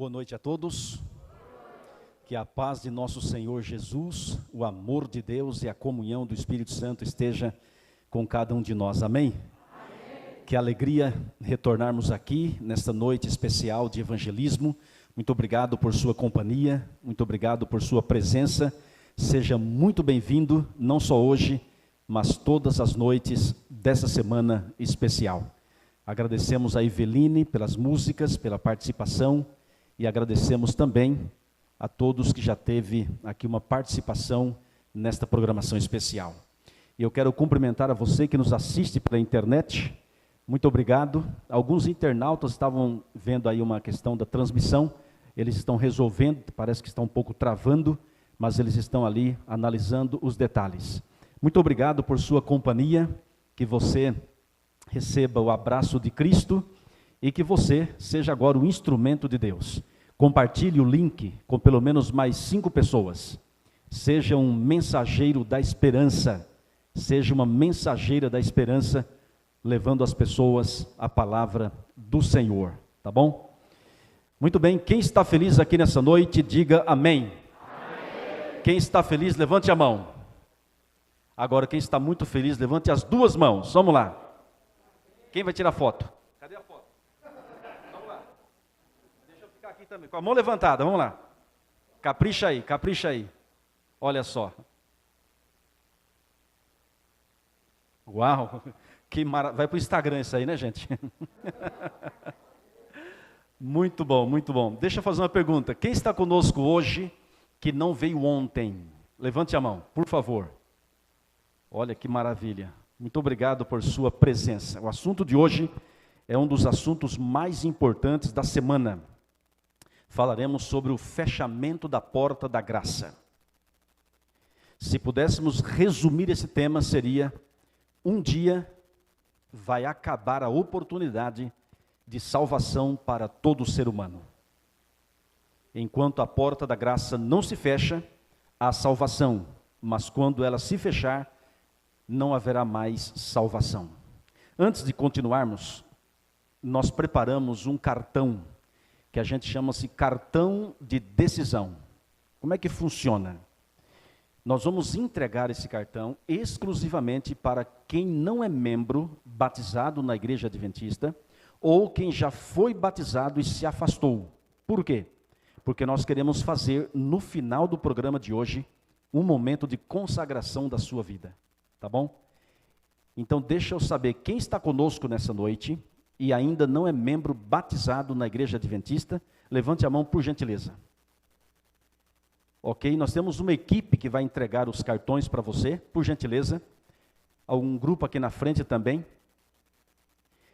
Boa noite a todos. Que a paz de nosso Senhor Jesus, o amor de Deus e a comunhão do Espírito Santo esteja com cada um de nós. Amém? Amém. Que alegria retornarmos aqui nesta noite especial de evangelismo. Muito obrigado por sua companhia, muito obrigado por sua presença. Seja muito bem-vindo, não só hoje, mas todas as noites dessa semana especial. Agradecemos a Eveline pelas músicas, pela participação e agradecemos também a todos que já teve aqui uma participação nesta programação especial. E eu quero cumprimentar a você que nos assiste pela internet. Muito obrigado. Alguns internautas estavam vendo aí uma questão da transmissão, eles estão resolvendo, parece que está um pouco travando, mas eles estão ali analisando os detalhes. Muito obrigado por sua companhia, que você receba o abraço de Cristo e que você seja agora o instrumento de Deus. Compartilhe o link com pelo menos mais 5 pessoas. Seja um mensageiro da esperança, seja uma mensageira da esperança, levando às pessoas a palavra do Senhor, tá bom? Muito bem, quem está feliz aqui nessa noite, diga amém. Amém. Quem está feliz, levante a mão. Agora, quem está muito feliz, levante as 2 mãos. Vamos lá. Quem vai tirar foto? Cadê a foto? Vamos lá. Deixa eu ficar aqui também. Com a mão levantada, vamos lá. Capricha aí, capricha aí. Olha só. Uau, que maravilha. Vai para o Instagram isso aí, né, gente? Muito bom, muito bom. Deixa eu fazer uma pergunta. Quem está conosco hoje que não veio ontem? Levante a mão, por favor. Olha que maravilha. Muito obrigado por sua presença. O assunto de hoje é um dos assuntos mais importantes da semana. Falaremos sobre o fechamento da porta da graça. Se pudéssemos resumir esse tema, seria: um dia vai acabar a oportunidade de salvação para todo ser humano. Enquanto a porta da graça não se fecha, há salvação, mas quando ela se fechar, não haverá mais salvação. Antes de continuarmos, nós preparamos um cartão, que a gente chama-se cartão de decisão. Como é que funciona? Nós vamos entregar esse cartão exclusivamente para quem não é membro batizado na Igreja Adventista, ou quem já foi batizado e se afastou. Por quê? Porque nós queremos fazer, no final do programa de hoje, um momento de consagração da sua vida. Tá bom? Então deixa eu saber quem está conosco nessa noite e ainda não é membro batizado na Igreja Adventista. Levante a mão por gentileza. Ok? Nós temos uma equipe que vai entregar os cartões para você, por gentileza. Há um grupo aqui na frente também.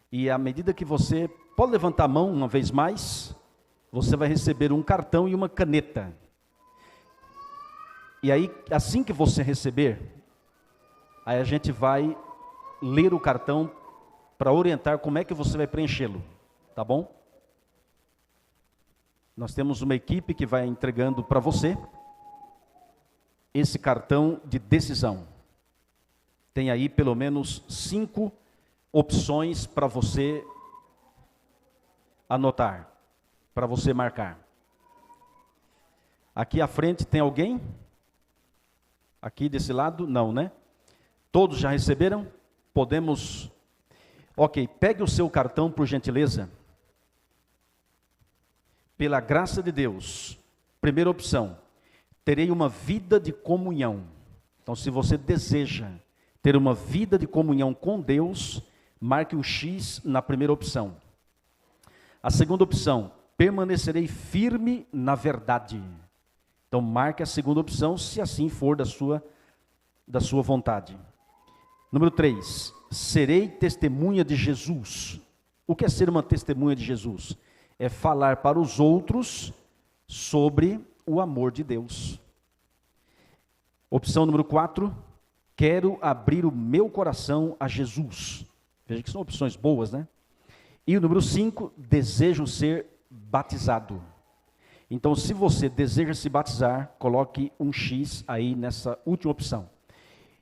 E à medida que você pode levantar a mão uma vez mais, você vai receber um cartão e uma caneta. E aí, assim que você receber, aí a gente vai ler o cartão para orientar como é que você vai preenchê-lo, tá bom? Nós temos uma equipe que vai entregando para você esse cartão de decisão. Tem aí pelo menos 5 opções para você anotar, para você marcar. Aqui à frente tem alguém? Aqui desse lado? Não, né? Todos já receberam? Podemos... Ok, pegue o seu cartão, por gentileza. Pela graça de Deus, primeira opção, terei uma vida de comunhão. Então, se você deseja ter uma vida de comunhão com Deus, marque o X na primeira opção. A segunda opção, permanecerei firme na verdade. Então, marque a segunda opção, se assim for da sua vontade. Número 3, serei testemunha de Jesus. O que é ser uma testemunha de Jesus? É falar para os outros sobre o amor de Deus. Opção número 4, quero abrir o meu coração a Jesus. Veja que são opções boas, né? E o número 5, desejo ser batizado. Então, se você deseja se batizar, coloque um X aí nessa última opção.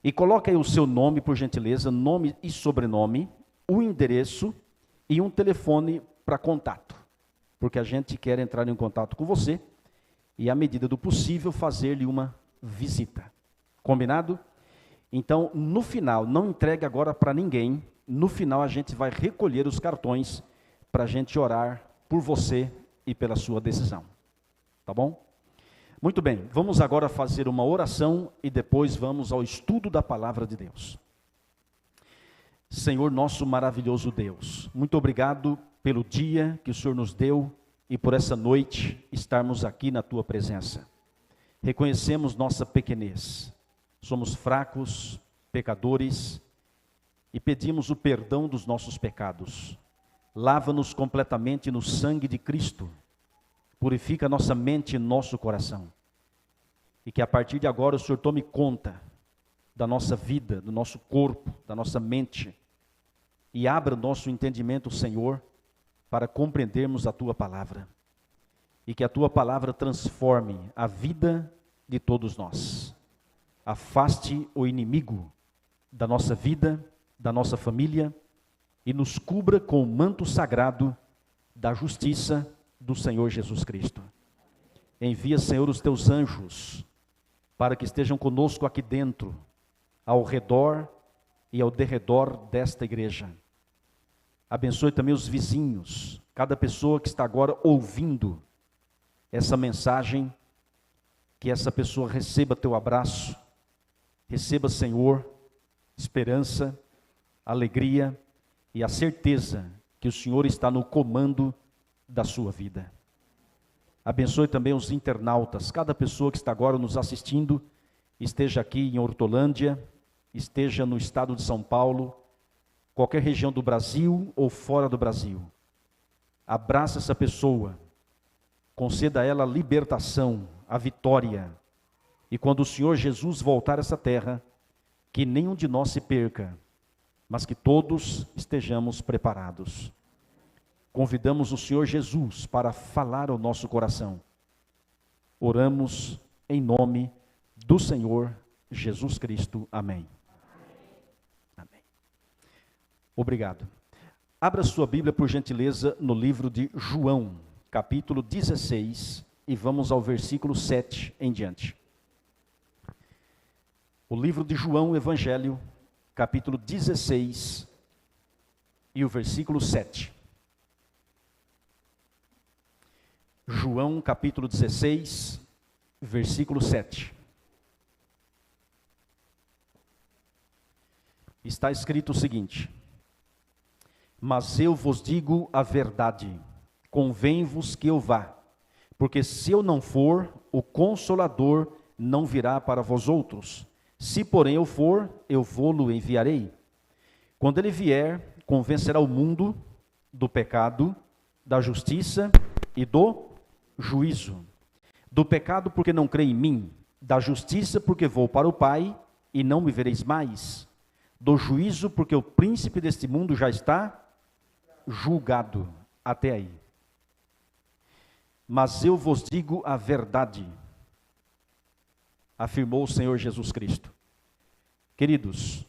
E coloque aí o seu nome, por gentileza, nome e sobrenome, o endereço e um telefone para contato. porque a gente quer entrar em contato com você e, à medida do possível, fazer-lhe uma visita. Combinado? Então, no final, não entregue agora para ninguém. No final, a gente vai recolher os cartões para a gente orar por você e pela sua decisão. Tá bom? Muito bem, vamos agora fazer uma oração e depois vamos ao estudo da palavra de Deus. Senhor nosso maravilhoso Deus, muito obrigado pelo dia que o Senhor nos deu e por essa noite estarmos aqui na Tua presença. Reconhecemos nossa pequenez, somos fracos, pecadores e pedimos o perdão dos nossos pecados. Lava-nos completamente no sangue de Cristo, purifica nossa mente e nosso coração. E que a partir de agora o Senhor tome conta da nossa vida, do nosso corpo, da nossa mente. E abra o nosso entendimento, Senhor, para compreendermos a Tua palavra. E que a Tua palavra transforme a vida de todos nós. Afaste o inimigo da nossa vida, da nossa família, e nos cubra com o manto sagrado da justiça do Senhor Jesus Cristo. Envia, Senhor, os Teus anjos, para que estejam conosco aqui dentro, ao redor e ao derredor desta igreja. Abençoe também os vizinhos, cada pessoa que está agora ouvindo essa mensagem, que essa pessoa receba Teu abraço, receba, Senhor, esperança, alegria e a certeza que o Senhor está no comando da sua vida. Abençoe também os internautas, cada pessoa que está agora nos assistindo, esteja aqui em Hortolândia, esteja no estado de São Paulo, qualquer região do Brasil ou fora do Brasil. Abraça essa pessoa, conceda a ela a libertação, a vitória. E quando o Senhor Jesus voltar a essa terra, que nenhum de nós se perca, mas que todos estejamos preparados. Convidamos o Senhor Jesus para falar ao nosso coração. Oramos em nome do Senhor Jesus Cristo. Amém. Amém. Obrigado. Abra sua Bíblia, por gentileza, no livro de João, capítulo 16, e vamos ao versículo 7 em diante. O livro de João, Evangelho, capítulo 16, e o versículo 7. João capítulo 16, versículo 7. Está escrito o seguinte: mas eu vos digo a verdade, convém-vos que eu vá, porque se eu não for, o Consolador não virá para vós outros. Se porém eu for, eu vou-lo enviarei. Quando ele vier, convencerá o mundo do pecado, da justiça e do juízo. Do pecado, porque não crê em mim; da justiça, porque vou para o Pai e não me vereis mais; do juízo, porque o príncipe deste mundo já está julgado. Até aí. Mas eu vos digo a verdade, afirmou o Senhor Jesus Cristo. Queridos,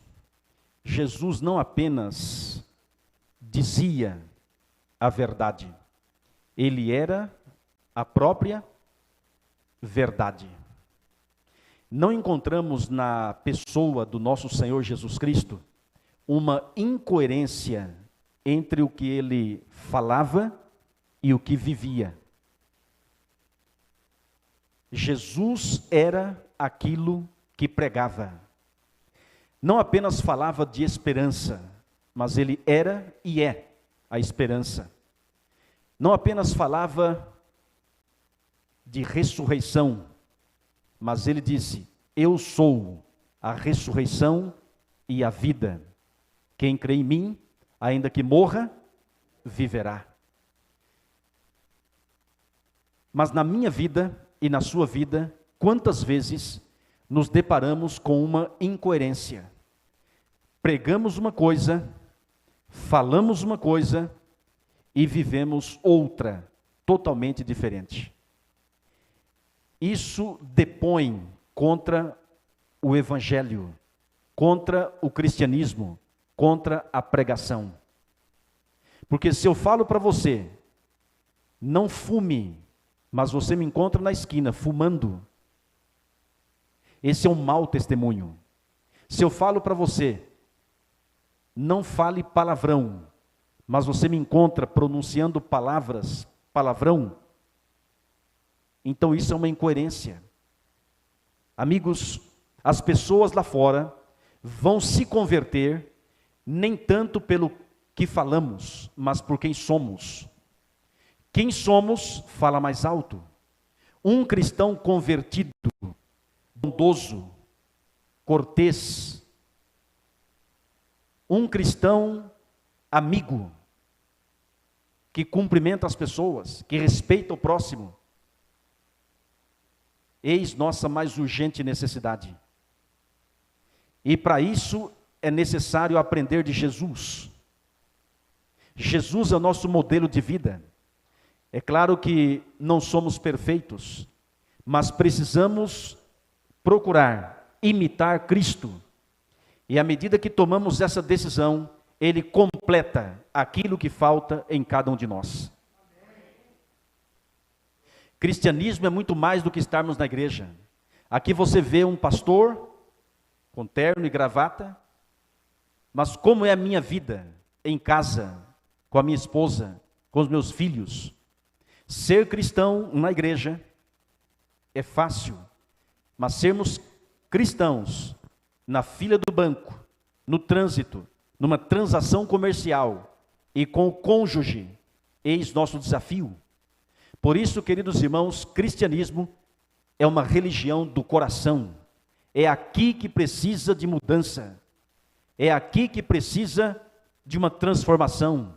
Jesus não apenas dizia a verdade, ele era a própria verdade. Não encontramos na pessoa do nosso Senhor Jesus Cristo uma incoerência entre o que ele falava e o que vivia. Jesus era aquilo que pregava. Não apenas falava de esperança, mas ele era e é a esperança. Não apenas falava de ressurreição, mas ele disse: eu sou a ressurreição e a vida. Quem crê em mim, ainda que morra, viverá. Mas na minha vida e na sua vida, quantas vezes nos deparamos com uma incoerência? Pregamos uma coisa, falamos uma coisa e vivemos outra, totalmente diferente. Isso depõe contra o Evangelho, contra o cristianismo, contra a pregação. Porque se eu falo para você Não fume, mas você me encontra na esquina fumando. Esse é um mau testemunho. Se eu falo para você, não fale palavrão, mas você me encontra pronunciando palavrão, então isso é uma incoerência. Amigos, as pessoas lá fora vão se converter nem tanto pelo que falamos, mas por quem somos. Quem somos fala mais alto. Um cristão convertido, bondoso, cortês, um cristão amigo, que cumprimenta as pessoas, que respeita o próximo, eis nossa mais urgente necessidade. E para isso é necessário aprender de Jesus. Jesus é o nosso modelo de vida. É claro que não somos perfeitos, mas precisamos procurar imitar Cristo. E à medida que tomamos essa decisão, Ele completa aquilo que falta em cada um de nós. Cristianismo é muito mais do que estarmos na igreja. Aqui você vê um pastor com terno e gravata, mas como é a minha vida em casa, com a minha esposa, com os meus filhos? Ser cristão na igreja é fácil, mas sermos cristãos na fila do banco, no trânsito, numa transação comercial e com o cônjuge, eis nosso desafio. Por isso, queridos irmãos, cristianismo é uma religião do coração. É aqui que precisa de mudança. É aqui que precisa de uma transformação.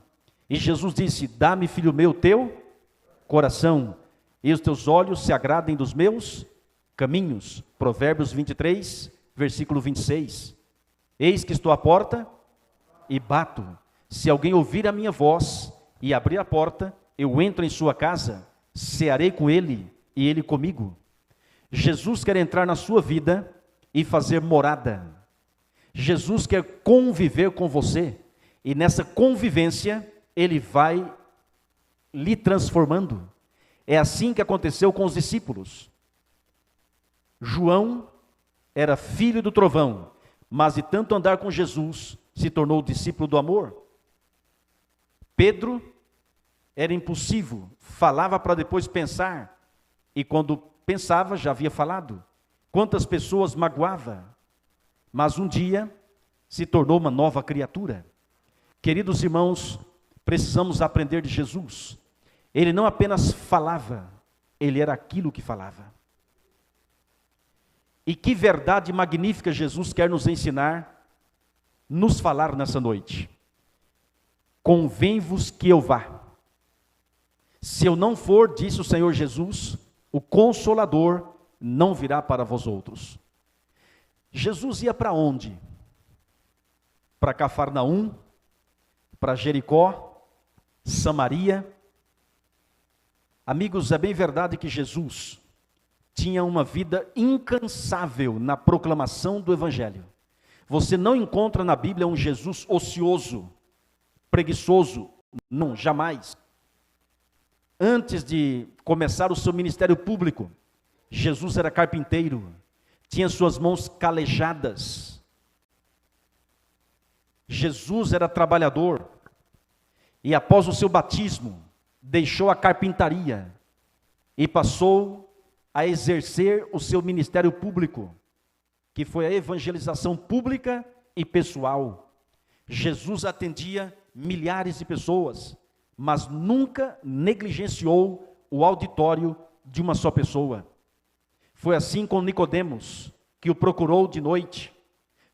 E Jesus disse: dá-me, filho meu, teu coração, e os teus olhos se agradem dos meus caminhos. Provérbios 23, versículo 26. Eis que estou à porta e bato. Se alguém ouvir a minha voz e abrir a porta, eu entro em sua casa, cearei com ele e ele comigo. Jesus quer entrar na sua vida e fazer morada. Jesus quer conviver com você, e nessa convivência Ele vai lhe transformando. É assim que aconteceu com os discípulos. João era filho do trovão, mas de tanto andar com Jesus, se tornou discípulo do amor. Pedro era impulsivo, falava para depois pensar, e quando pensava já havia falado. Quantas pessoas magoava, mas um dia se tornou uma nova criatura. Queridos irmãos, precisamos aprender de Jesus. Ele não apenas falava, ele era aquilo que falava. E que verdade magnífica Jesus quer nos ensinar, nos falar nessa noite. Convém-vos que eu vá. Se eu não for, disse o Senhor Jesus, o Consolador não virá para vós outros. Jesus ia para onde? Para Cafarnaum, para Jericó, Samaria. Amigos, é bem verdade que Jesus tinha uma vida incansável na proclamação do Evangelho. Você não encontra na Bíblia um Jesus ocioso, preguiçoso, não, jamais. Antes de começar o seu ministério público, Jesus era carpinteiro, tinha suas mãos calejadas. Jesus era trabalhador, e após o seu batismo, deixou a carpintaria e passou a exercer o seu ministério público, que foi a evangelização pública e pessoal. Jesus atendia milhares de pessoas, mas nunca negligenciou o auditório de uma só pessoa. Foi assim com Nicodemos, que o procurou de noite.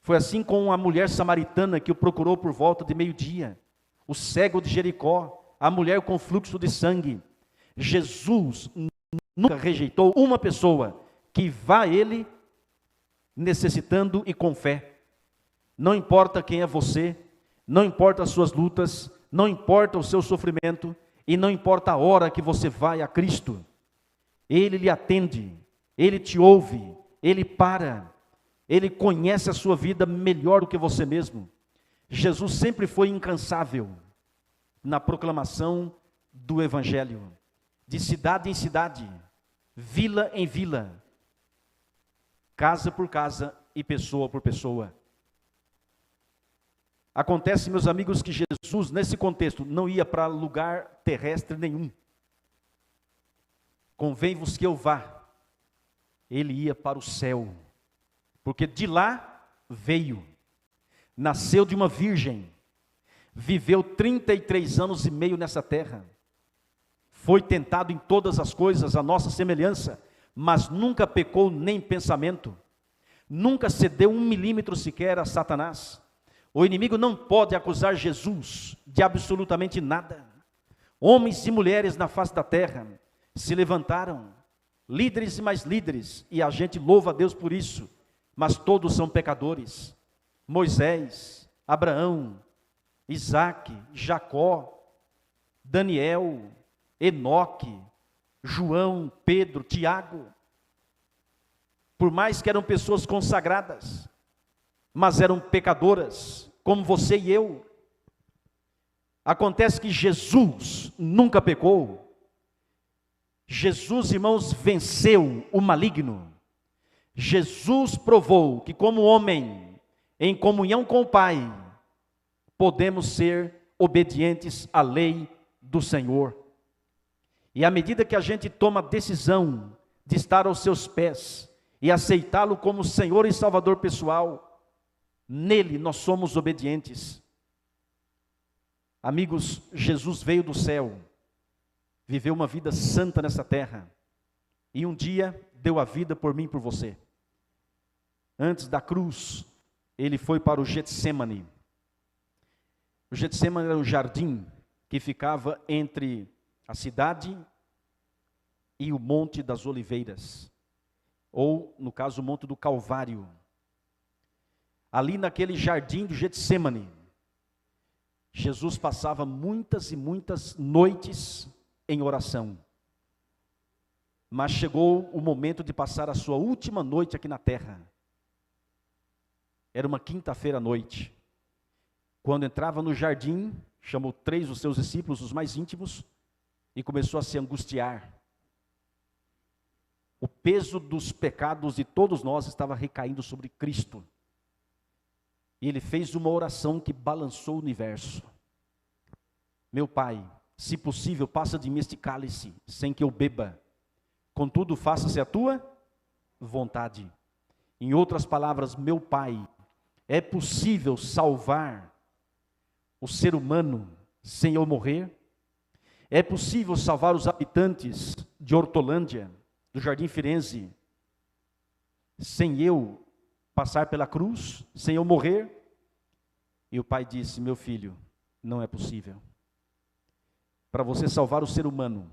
Foi assim com a mulher samaritana, que o procurou por volta de meio-dia. O cego de Jericó, a mulher com fluxo de sangue. Jesus nunca rejeitou uma pessoa que vá a Ele necessitando e com fé. Não importa quem é você, não importa as suas lutas, não importa o seu sofrimento, e não importa a hora que você vai a Cristo. Ele lhe atende, Ele te ouve, Ele para, Ele conhece a sua vida melhor do que você mesmo. Jesus sempre foi incansável na proclamação do Evangelho. de cidade em cidade, vila em vila, casa por casa e pessoa por pessoa. Acontece, meus amigos, que Jesus, nesse contexto, não ia para lugar terrestre nenhum. Convém-vos que eu vá. Ele ia para o céu, porque de lá veio, nasceu de uma virgem, viveu 33 anos e meio nessa terra, foi tentado em todas as coisas, a nossa semelhança, mas nunca pecou nem em pensamento, nunca cedeu 1 milímetro sequer a Satanás. O inimigo não pode acusar Jesus de absolutamente nada. Homens e mulheres na face da terra se levantaram, líderes e mais líderes, e a gente louva a Deus por isso, mas todos são pecadores. Moisés, Abraão, Isaac, Jacó, Daniel, Enoque, João, Pedro, Tiago, por mais que eram pessoas consagradas, mas eram pecadoras, como você e eu. Acontece que Jesus nunca pecou. Jesus, irmãos, venceu o maligno. Jesus provou que como homem, em comunhão com o Pai, podemos ser obedientes à lei do Senhor. E à medida que a gente toma a decisão de estar aos seus pés e aceitá-lo como Senhor e Salvador pessoal, nele nós somos obedientes. Amigos, Jesus veio do céu, viveu uma vida santa nessa terra, e um dia deu a vida por mim e por você. Antes da cruz, ele foi para o Getsemane. O Getsemane era um jardim que ficava entre a cidade e o Monte das Oliveiras, ou, no caso, o Monte do Calvário. Ali naquele jardim do Getsemane, Jesus passava muitas e muitas noites em oração. Mas chegou o momento de passar a sua última noite aqui na terra. Era uma quinta-feira à noite. Quando entrava no jardim, chamou 3 dos seus discípulos, os mais íntimos, e começou a se angustiar. O peso dos pecados de todos nós estava recaindo sobre Cristo. E ele fez uma oração que balançou o universo. Meu Pai, se possível, passa de mim este cálice, sem que eu beba. Contudo, faça-se a tua vontade. Em outras palavras, meu Pai, é possível salvar o ser humano sem eu morrer? É possível salvar os habitantes de Hortolândia, do Jardim Firenze, sem eu passar pela cruz, sem eu morrer? E o Pai disse: meu filho, não é possível. Para você salvar o ser humano,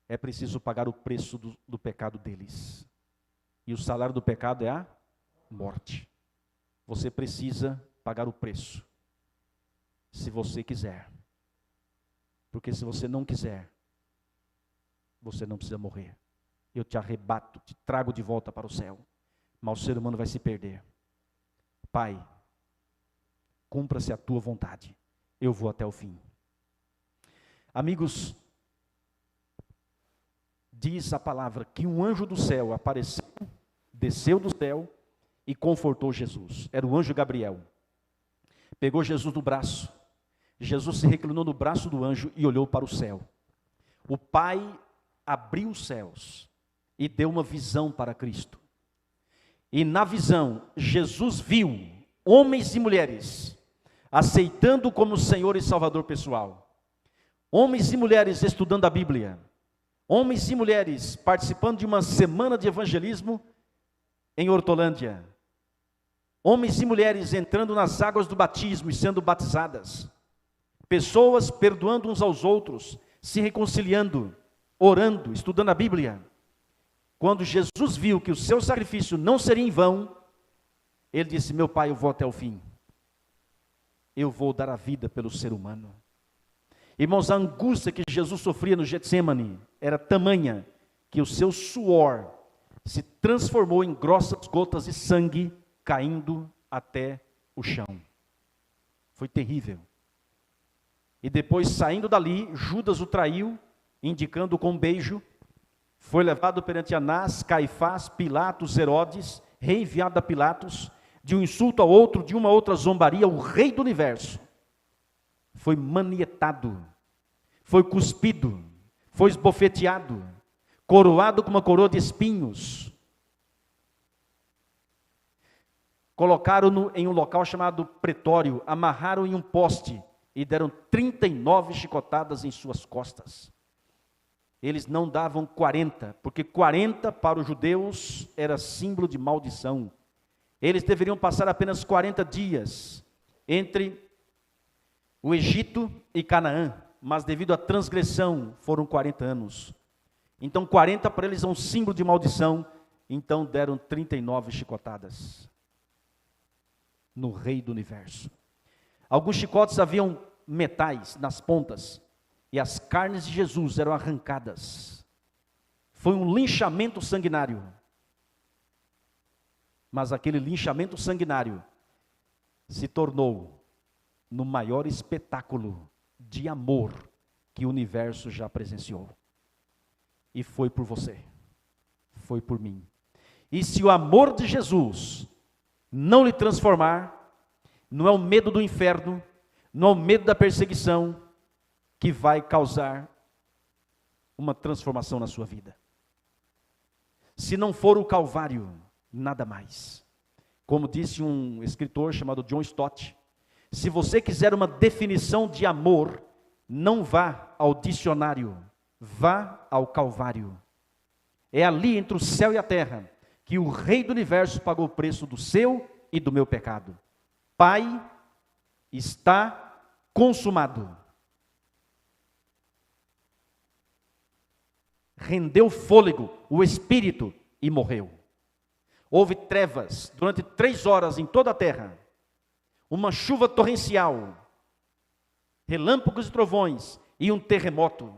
é preciso pagar o preço do pecado deles. E o salário do pecado é a morte. Você precisa pagar o preço, se você quiser. Porque se você não quiser, você não precisa morrer. Eu te arrebato, te trago de volta para o céu. Mas o ser humano vai se perder. Pai, cumpra-se a tua vontade. Eu vou até o fim. Amigos, diz a palavra que um anjo do céu apareceu, desceu do céu e confortou Jesus. Era o anjo Gabriel. Pegou Jesus no braço. Jesus se reclinou no braço do anjo e olhou para o céu. O Pai abriu os céus e deu uma visão para Cristo. E na visão, Jesus viu homens e mulheres aceitando como Senhor e Salvador pessoal. Homens e mulheres estudando a Bíblia. Homens e mulheres participando de uma semana de evangelismo em Hortolândia. Homens e mulheres entrando nas águas do batismo e sendo batizadas. Pessoas perdoando uns aos outros, se reconciliando, orando, estudando a Bíblia. Quando Jesus viu que o seu sacrifício não seria em vão, ele disse: meu Pai, eu vou até o fim. Eu vou dar a vida pelo ser humano. Irmãos, a angústia que Jesus sofria no Getsemane era tamanha que o seu suor se transformou em grossas gotas de sangue caindo até o chão. Foi terrível. E depois, saindo dali, Judas o traiu, indicando com um beijo, foi levado perante Anás, Caifás, Pilatos, Herodes, reenviado a Pilatos, de um insulto ao outro, de uma outra zombaria, o rei do universo foi manietado, foi cuspido, foi esbofeteado, coroado com uma coroa de espinhos. Colocaram-no em um local chamado pretório, amarraram em um poste e deram 39 chicotadas em suas costas. Eles não davam 40, porque 40 para os judeus era símbolo de maldição. Eles deveriam passar apenas 40 dias entre o Egito e Canaã, mas devido à transgressão foram 40 anos. Então 40 para eles é um símbolo de maldição, então deram 39 chicotadas no rei do universo. Alguns chicotes haviam metais nas pontas, e as carnes de Jesus eram arrancadas. Foi um linchamento sanguinário. Mas aquele linchamento sanguinário se tornou no maior espetáculo de amor que o universo já presenciou. E foi por você, foi por mim. E se o amor de Jesus não lhe transformar, não é o medo do inferno, não é o medo da perseguição que vai causar uma transformação na sua vida. Se não for o Calvário, nada mais. Como disse um escritor chamado John Stott, se você quiser uma definição de amor, não vá ao dicionário, vá ao Calvário. É ali entre o céu e a terra que o Rei do Universo pagou o preço do seu e do meu pecado. Pai, está consumado. Rendeu fôlego, o espírito, e morreu. Houve trevas durante 3 horas em toda a terra, uma chuva torrencial, relâmpagos e trovões e um terremoto.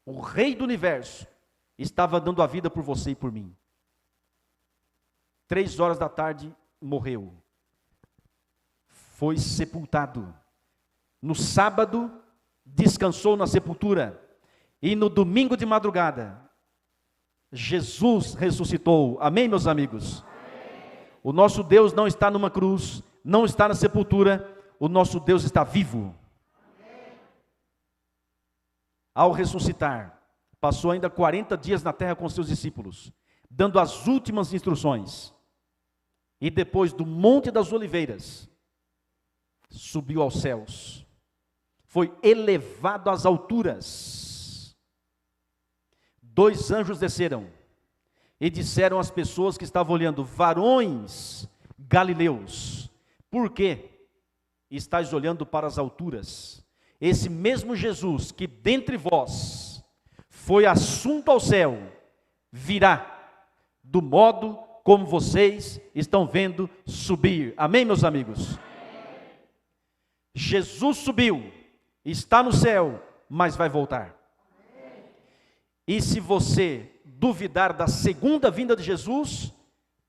O Rei do Universo estava dando a vida por você e por mim. 3 horas da tarde, morreu. Foi sepultado. No sábado, descansou na sepultura. E no domingo de madrugada, Jesus ressuscitou. Amém, meus amigos? Amém. O nosso Deus não está numa cruz, não está na sepultura, o nosso Deus está vivo. Amém. Ao ressuscitar, passou ainda 40 dias na terra com seus discípulos, dando as últimas instruções. E depois do Monte das Oliveiras, subiu aos céus, foi elevado às alturas. 2 anjos desceram e disseram às pessoas que estavam olhando: varões galileus, por que estáis olhando para as alturas? Esse mesmo Jesus que dentre vós foi assunto ao céu, virá do modo como vocês estão vendo subir. Amém, meus amigos? Amém. Jesus subiu, está no céu, mas vai voltar. E se você duvidar da segunda vinda de Jesus,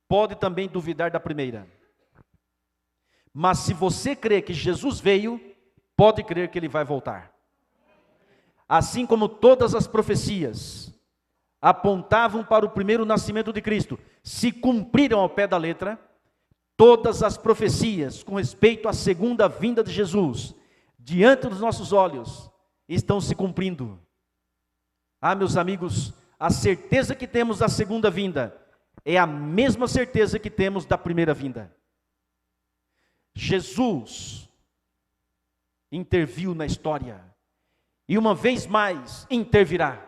pode também duvidar da primeira. Mas se você crê que Jesus veio, pode crer que ele vai voltar. Assim como todas as profecias apontavam para o primeiro nascimento de Cristo, se cumpriram ao pé da letra, todas as profecias com respeito à segunda vinda de Jesus, diante dos nossos olhos, estão se cumprindo. Ah, meus amigos, a certeza que temos da segunda vinda é a mesma certeza que temos da primeira vinda. Jesus interviu na história e uma vez mais intervirá.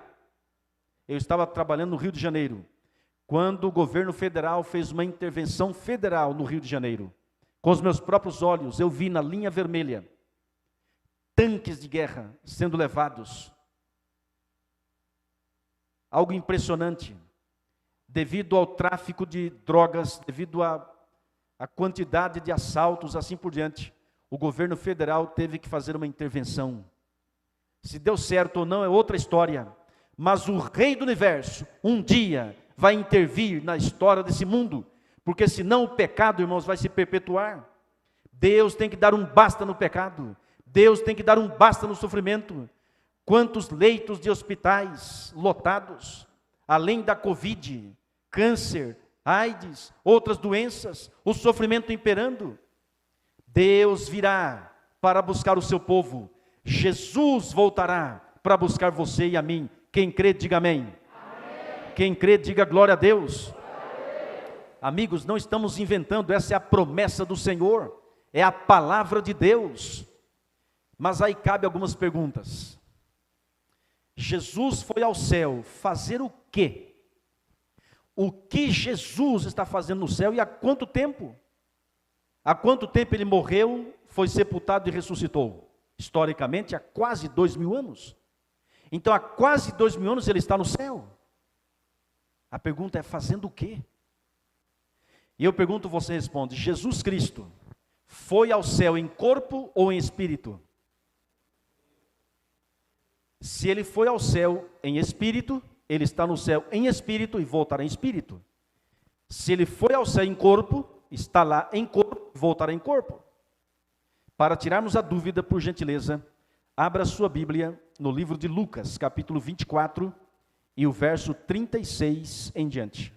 Eu estava trabalhando no Rio de Janeiro, quando o governo federal fez uma intervenção federal no Rio de Janeiro. Com os meus próprios olhos, eu vi na linha vermelha tanques de guerra sendo levados. Algo impressionante, devido ao tráfico de drogas, devido à quantidade de assaltos, assim por diante, o governo federal teve que fazer uma intervenção. Se deu certo ou não é outra história, mas o Rei do Universo, um dia, vai intervir na história desse mundo, porque senão o pecado, irmãos, vai se perpetuar. Deus tem que dar um basta no pecado, Deus tem que dar um basta no sofrimento. Quantos leitos de hospitais lotados, além da Covid, câncer, AIDS, outras doenças, o sofrimento imperando. Deus virá para buscar o seu povo. Jesus voltará para buscar você e a mim. Quem crê, diga amém. Amém. Quem crê, diga glória a Deus. Amigos, não estamos inventando, essa é a promessa do Senhor, é a palavra de Deus. Mas aí cabe algumas perguntas. Jesus foi ao céu fazer o quê? O que Jesus está fazendo no céu e há quanto tempo? Há quanto tempo ele morreu, foi sepultado e ressuscitou? Historicamente, há quase 2000 anos. Então, há quase 2000 anos ele está no céu. A pergunta é, fazendo o quê? E eu pergunto, você responde, Jesus Cristo foi ao céu em corpo ou em espírito? Se ele foi ao céu em espírito, ele está no céu em espírito e voltará em espírito. Se ele foi ao céu em corpo, está lá em corpo e voltará em corpo. Para tirarmos a dúvida, por gentileza, abra sua Bíblia no livro de Lucas, capítulo 24, e o verso 36 em diante.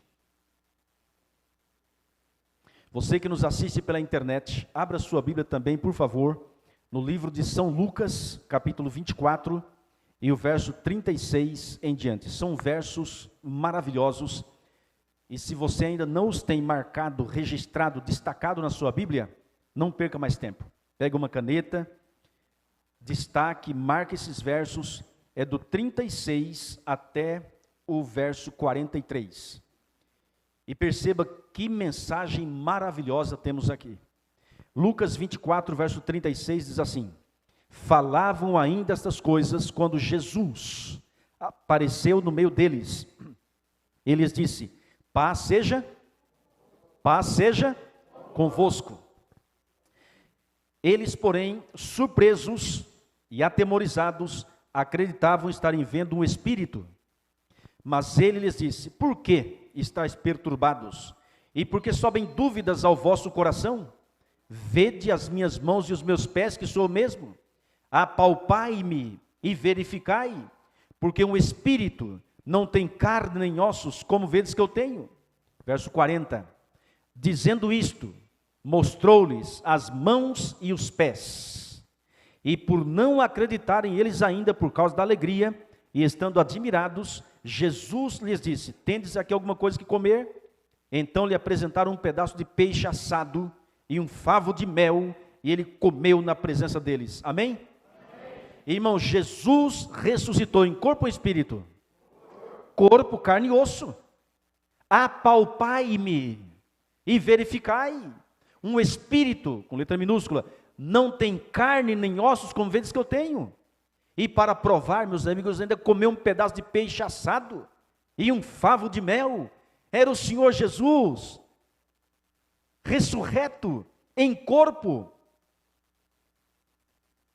Você que nos assiste pela internet, abra sua Bíblia também, por favor, no livro de São Lucas, capítulo 24, e o verso 36 em diante. São versos maravilhosos, e se você ainda não os tem marcado, registrado, destacado na sua Bíblia, não perca mais tempo. Pega uma caneta, destaque, marque esses versos, é do 36 até o verso 43. E perceba que mensagem maravilhosa temos aqui. Lucas 24, verso 36 diz assim: falavam ainda estas coisas quando Jesus apareceu no meio deles. Ele lhes disse: paz seja convosco. Eles, porém, surpresos e atemorizados, acreditavam estarem vendo um espírito. Mas ele lhes disse: por que estáis perturbados? E por que sobem dúvidas ao vosso coração? Vede as minhas mãos e os meus pés, que sou eu mesmo. Apalpai-me e verificai, porque um espírito não tem carne nem ossos, como vedes que eu tenho. Verso 40, dizendo isto, mostrou-lhes as mãos e os pés. E por não acreditarem eles ainda por causa da alegria, e estando admirados, Jesus lhes disse: tendes aqui alguma coisa que comer? Então lhe apresentaram um pedaço de peixe assado e um favo de mel, e ele comeu na presença deles. Amém? Irmão, Jesus ressuscitou em corpo ou espírito? Corpo, carne e osso. Apalpai-me e verificai. Um espírito, com letra minúscula, não tem carne nem ossos, como vedes que eu tenho. E para provar, meus amigos, ainda comeu um pedaço de peixe assado e um favo de mel. Era o Senhor Jesus, ressurreto em corpo.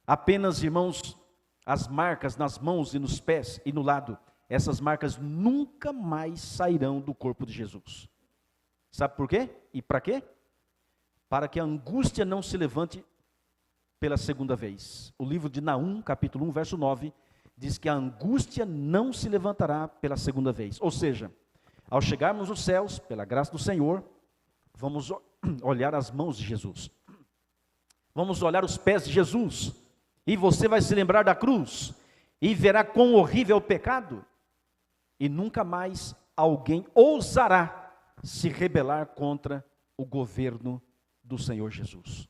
Apenas, irmãos, as marcas nas mãos e nos pés e no lado, essas marcas nunca mais sairão do corpo de Jesus. Sabe por quê? E para quê? Para que a angústia não se levante pela segunda vez. O livro de Naum, capítulo 1, verso 9, diz que a angústia não se levantará pela segunda vez. Ou seja, ao chegarmos nos céus, pela graça do Senhor, vamos olhar as mãos de Jesus. Vamos olhar os pés de Jesus. E você vai se lembrar da cruz. E verá quão horrível é o pecado. E nunca mais alguém ousará se rebelar contra o governo do Senhor Jesus.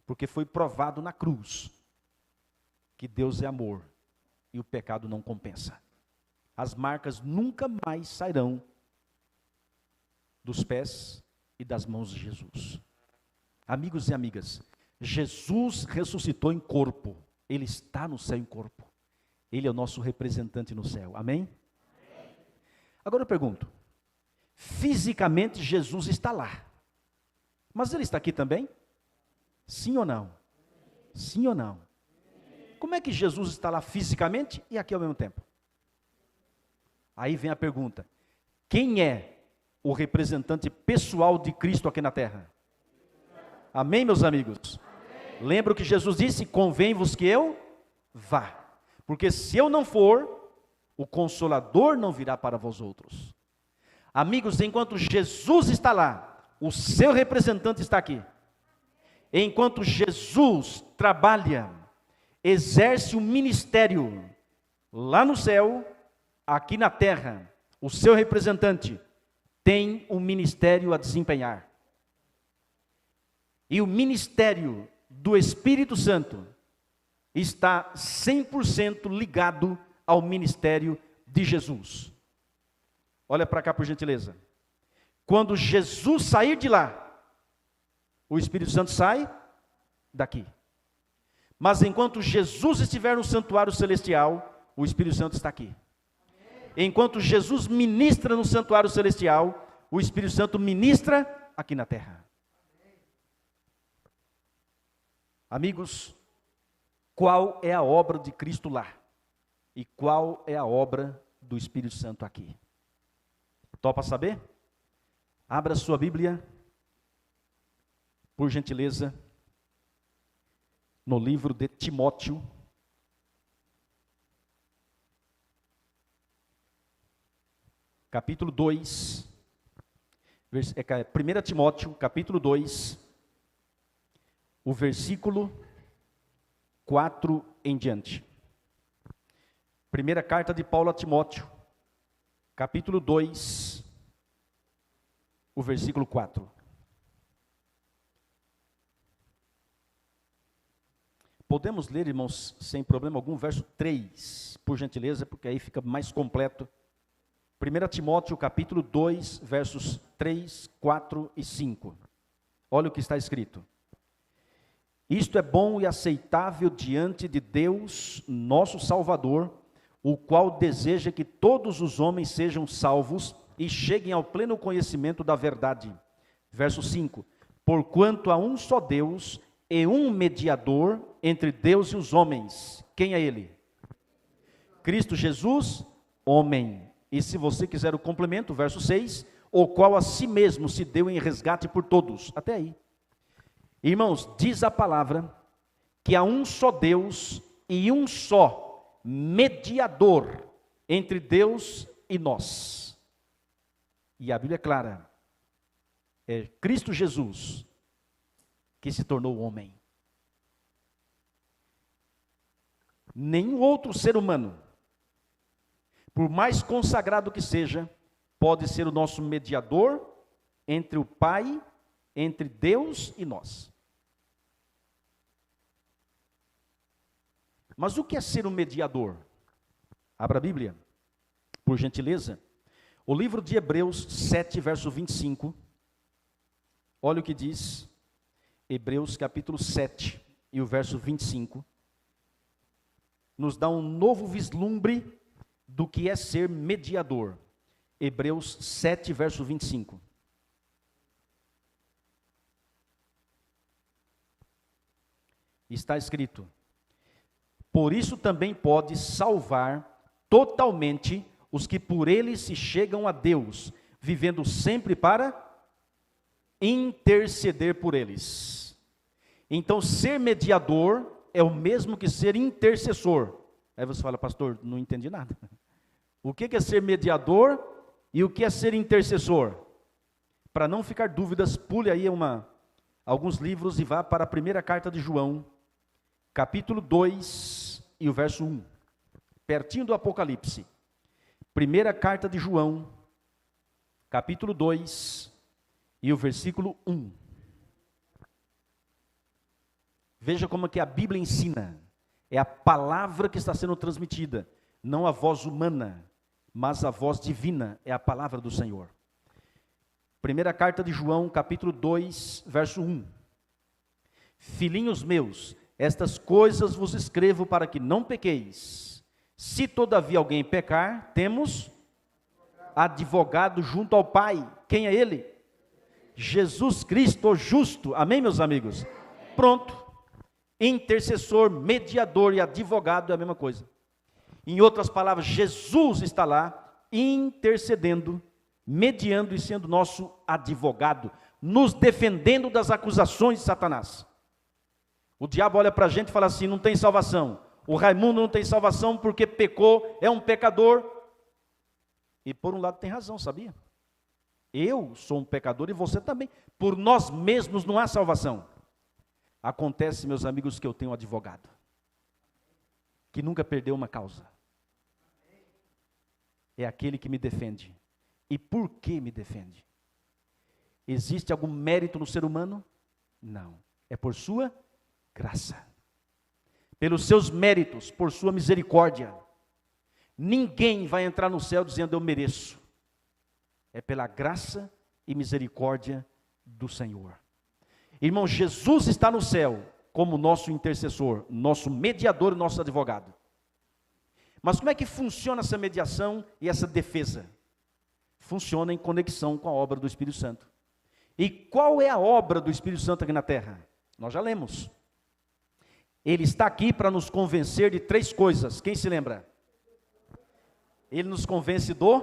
Porque foi provado na cruz que Deus é amor e o pecado não compensa. As marcas nunca mais sairão dos pés e das mãos de Jesus. Amigos e amigas, Jesus ressuscitou em corpo. Ele está no céu em corpo. Ele é o nosso representante no céu. Amém? Agora eu pergunto, fisicamente Jesus está lá, mas ele está aqui também? Sim ou não? Sim ou não? Como é que Jesus está lá fisicamente e aqui ao mesmo tempo? Aí vem a pergunta: quem é o representante pessoal de Cristo aqui na terra? Amém, meus amigos? Amém. Lembra o que Jesus disse? Convém-vos que eu vá. Porque se eu não for, o Consolador não virá para vós outros. Amigos, enquanto Jesus está lá, o seu representante está aqui. Enquanto Jesus trabalha, exerce o ministério lá no céu, aqui na terra, o seu representante tem um ministério a desempenhar. E o ministério do Espírito Santo está 100% ligado ao ministério de Jesus. Olha para cá, por gentileza. Quando Jesus sair de lá, o Espírito Santo sai daqui. Mas enquanto Jesus estiver no santuário celestial, o Espírito Santo está aqui. Enquanto Jesus ministra no santuário celestial, o Espírito Santo ministra aqui na terra. Amigos, qual é a obra de Cristo lá? E qual é a obra do Espírito Santo aqui? Topa saber? Abra sua Bíblia, por gentileza, no livro de Timóteo, capítulo 2, 1 Timóteo, capítulo 2, o versículo 4 em diante. Primeira carta de Paulo a Timóteo, capítulo 2, o versículo 4. Podemos ler, irmãos, sem problema algum, verso 3, por gentileza, porque aí fica mais completo. 1 Timóteo, capítulo 2, versos 3, 4 e 5. Olha o que está escrito. Isto é bom e aceitável diante de Deus, nosso Salvador, o qual deseja que todos os homens sejam salvos e cheguem ao pleno conhecimento da verdade. Verso 5. Porquanto há um só Deus e um mediador entre Deus e os homens. Quem é ele? Cristo Jesus, homem. E se você quiser o complemento, verso 6, o qual a si mesmo se deu em resgate por todos. Até aí. Irmãos, diz a palavra que há um só Deus e um só mediador entre Deus e nós. E a Bíblia é clara, é Cristo Jesus que se tornou homem. Nenhum outro ser humano, por mais consagrado que seja, pode ser o nosso mediador entre o Pai, entre Deus e nós. Mas o que é ser um mediador? Abra a Bíblia, por gentileza. O livro de Hebreus 7, verso 25. Olha o que diz Hebreus capítulo 7 e o verso 25. Nos dá um novo vislumbre do que é ser mediador. Hebreus 7, verso 25. Está escrito: por isso também pode salvar totalmente os que por ele se chegam a Deus, vivendo sempre para interceder por eles. Então, ser mediador é o mesmo que ser intercessor. Aí você fala, pastor, não entendi nada. O que é ser mediador e o que é ser intercessor? Para não ficar dúvidas, pule aí alguns livros e vá para a primeira carta de João, capítulo 2 e o verso 1, pertinho do Apocalipse. Primeira carta de João, capítulo 2 e o versículo 1. Veja como que a Bíblia ensina. É a palavra que está sendo transmitida, não a voz humana, mas a voz divina, é a palavra do Senhor. Primeira carta de João, capítulo 2, verso 1. Filhinhos meus, estas coisas vos escrevo para que não pequeis. Se todavia alguém pecar, temos advogado junto ao Pai. Quem é ele? Jesus Cristo, o justo. Amém, meus amigos? Pronto. Intercessor, mediador e advogado é a mesma coisa. Em outras palavras, Jesus está lá intercedendo, mediando e sendo nosso advogado, nos defendendo das acusações de Satanás. O diabo olha para a gente e fala assim, não tem salvação. O Raimundo não tem salvação porque pecou, é um pecador. E por um lado tem razão, sabia? Eu sou um pecador e você também. Por nós mesmos não há salvação. Acontece, meus amigos, que eu tenho um advogado que nunca perdeu uma causa. É aquele que me defende. E por que me defende? Existe algum mérito no ser humano? Não. É por sua graça. Pelos seus méritos, por sua misericórdia. Ninguém vai entrar no céu dizendo eu mereço. É pela graça e misericórdia do Senhor. Irmão, Jesus está no céu como nosso intercessor, nosso mediador e nosso advogado. Mas como é que funciona essa mediação e essa defesa? Funciona em conexão com a obra do Espírito Santo. E qual é a obra do Espírito Santo aqui na terra? Nós já lemos. Ele está aqui para nos convencer de 3 coisas. Quem se lembra? Ele nos convence do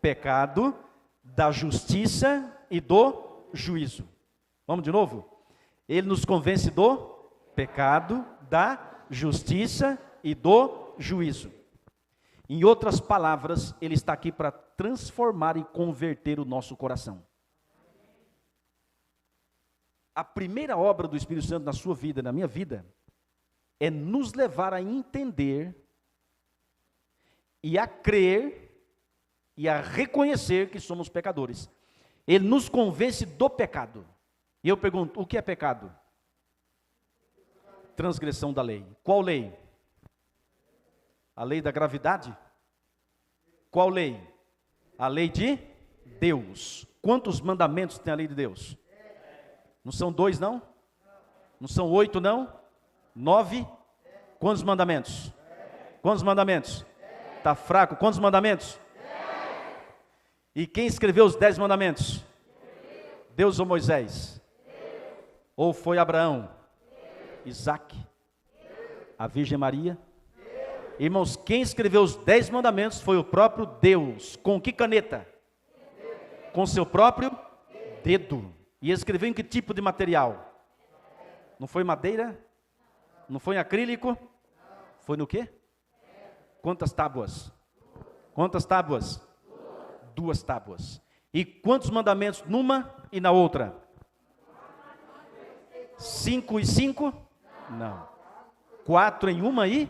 pecado, da justiça e do juízo. Vamos de novo? Ele nos convence do pecado, da justiça e do juízo. Em outras palavras, ele está aqui para transformar e converter o nosso coração. A primeira obra do Espírito Santo na sua vida, na minha vida, é nos levar a entender e a crer e a reconhecer que somos pecadores. Ele nos convence do pecado. E eu pergunto, o que é pecado? Transgressão da lei. Qual lei? A lei da gravidade? Qual lei? A lei de Deus. Quantos mandamentos tem a lei de Deus? Não são 2 não? Não são 8 não? 9? Quantos mandamentos? Quantos mandamentos? Está fraco? Quantos mandamentos? E quem escreveu os 10 mandamentos? Deus ou Moisés? Ou foi Abraão? Isaac? A Virgem Maria? Irmãos, quem escreveu os 10 mandamentos foi o próprio Deus. Com que caneta? Com seu próprio dedo. E escreveu em que tipo de material? Não foi madeira? Não foi em acrílico? Foi no quê? Quantas tábuas? Quantas tábuas? 2 tábuas. E quantos mandamentos numa e na outra? 5 e 5? Não. 4 em uma e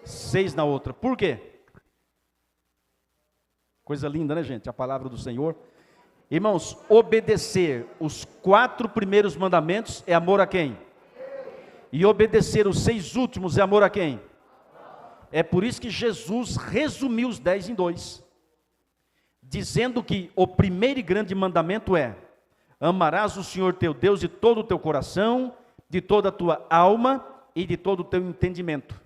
6 na outra. Por quê? Coisa linda, né, gente? A palavra do Senhor. Irmãos, obedecer os 4 primeiros mandamentos é amor a quem? E obedecer os 6 últimos é amor a quem? É por isso que Jesus resumiu os 10 em 2. Dizendo que o primeiro e grande mandamento é: amarás o Senhor teu Deus de todo o teu coração, de toda a tua alma e de todo o teu entendimento.